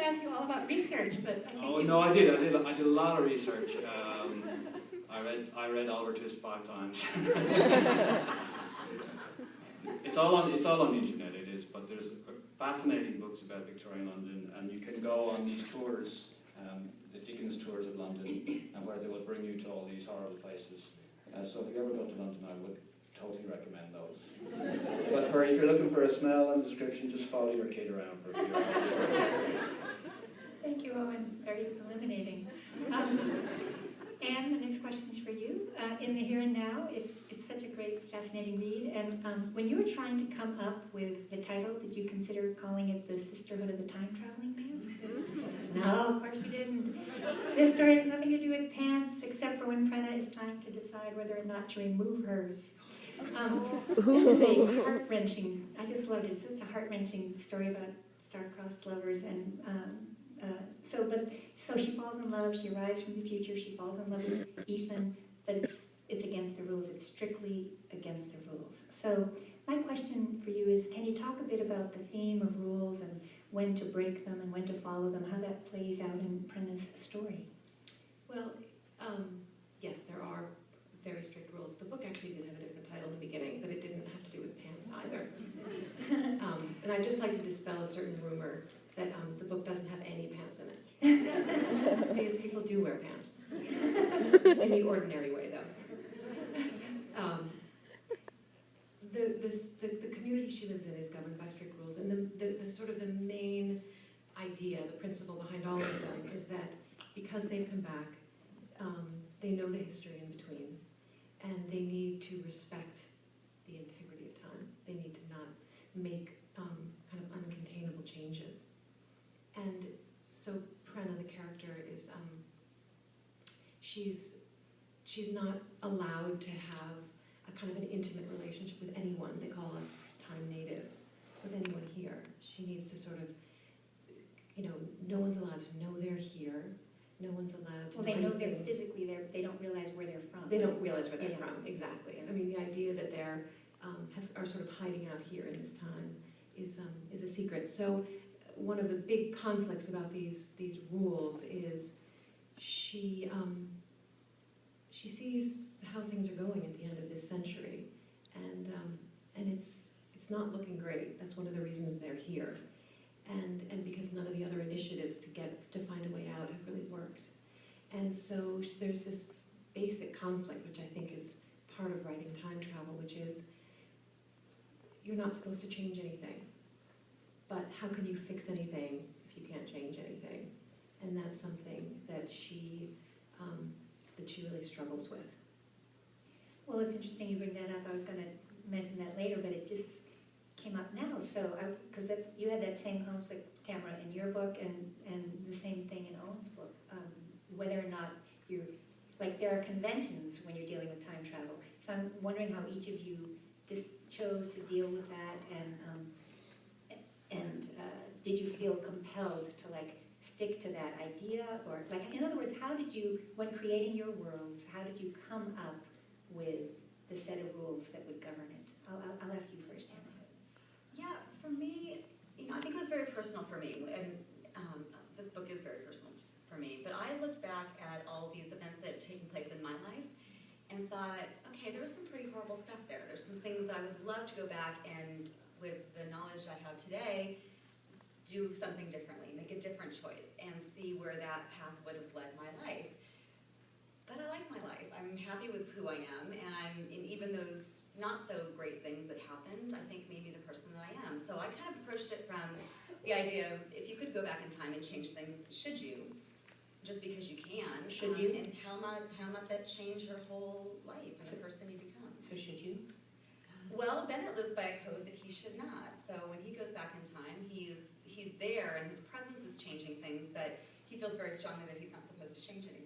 ask you all about research, but I think no, I did a lot of research. I read Albert Twist 5 times. It's all on the internet. It is, but there's fascinating books about Victorian London, and you can go on these tours, the Dickens tours of London, and where they will bring you to all these horrible places. So if you ever go to London, I would totally recommend those. But if you're looking for a smell and description, just follow your kid around for a few hours. Thank you, Eoin. Very illuminating. Anne, the next question is for you. In the Here and Now, it's such a great, fascinating read. And when you were trying to come up with the title, did you consider calling it The Sisterhood of the Time Traveling Pants? No, of course you didn't. This story has nothing to do with pants, except for when Prena is trying to decide whether or not to remove hers. This is a heart-wrenching, I just loved it. It's just a heart-wrenching story about star-crossed lovers. And so she falls in love, she arrives from the future, she falls in love with Ethan, but it's against the rules, it's strictly against the rules. So my question for you is, can you talk a bit about the theme of rules and when to break them and when to follow them, how that plays out in Prena's story? Well, yes, there are very strict rules. The book actually did have a different title in the beginning, but it didn't have to do with pants either. And I'd just like to dispel a certain rumor that the book doesn't have any pants in it. Because people do wear pants. In the ordinary way, though. The community she lives in is governed by strict rules, and the sort of the main idea, the principle behind all of them is that because they've come back, they know the history in between, and they need to respect the integrity of time. They need to not make kind of uncontainable changes. And so Prena, the character, is she's not allowed to have a kind of an intimate relationship with anyone. They call us time natives. With anyone here, she needs to sort of, no one's allowed to know they're here. No one's allowed to. Well, they know they're physically there. They don't realize where they're from. They don't realize where they're from. Exactly. I mean, the idea that they're are sort of hiding out here in this time is a secret. So one of the big conflicts about these rules is she sees how things are going at the end of this century, and it's not looking great. That's one of the reasons they're here, and because none of the other initiatives to find a way out have really worked, and so there's this basic conflict, which I think is part of writing time travel, which is you're not supposed to change anything. But how can you fix anything if you can't change anything? And that's something that she really struggles with. Well, it's interesting you bring that up. I was going to mention that later, but it just came up now. So, because you had that same conflict, Tamara, in your book, and the same thing in Owen's book. Whether or not there are conventions when you're dealing with time travel. So I'm wondering how each of you just chose to deal with that, and did you feel compelled to stick to that idea, or in other words, how did you, when creating your worlds, how did you come up with the set of rules that would govern it? I'll ask you first, Tamara. Yeah, for me, I think it was very personal for me, and this book is very personal for me. But I looked back at all these events that had taken place in my life, and thought, okay, there was some pretty horrible stuff there. There's some things that I would love to go back and, with the knowledge I have today, do something differently, make a different choice, and see where that path would have led my life. But I like my life. I'm happy with who I am, and I'm in even those not so great things that happened, I think made me the person that I am. So I kind of approached it from the idea of, if you could go back in time and change things, should you? Just because you can. Should you? And how might that change your whole life and the person you become? So should you? Well, Bennett lives by a code that he should not. So when he goes back in time, he's there, and his presence is changing things, but he feels very strongly that he's not supposed to change anything.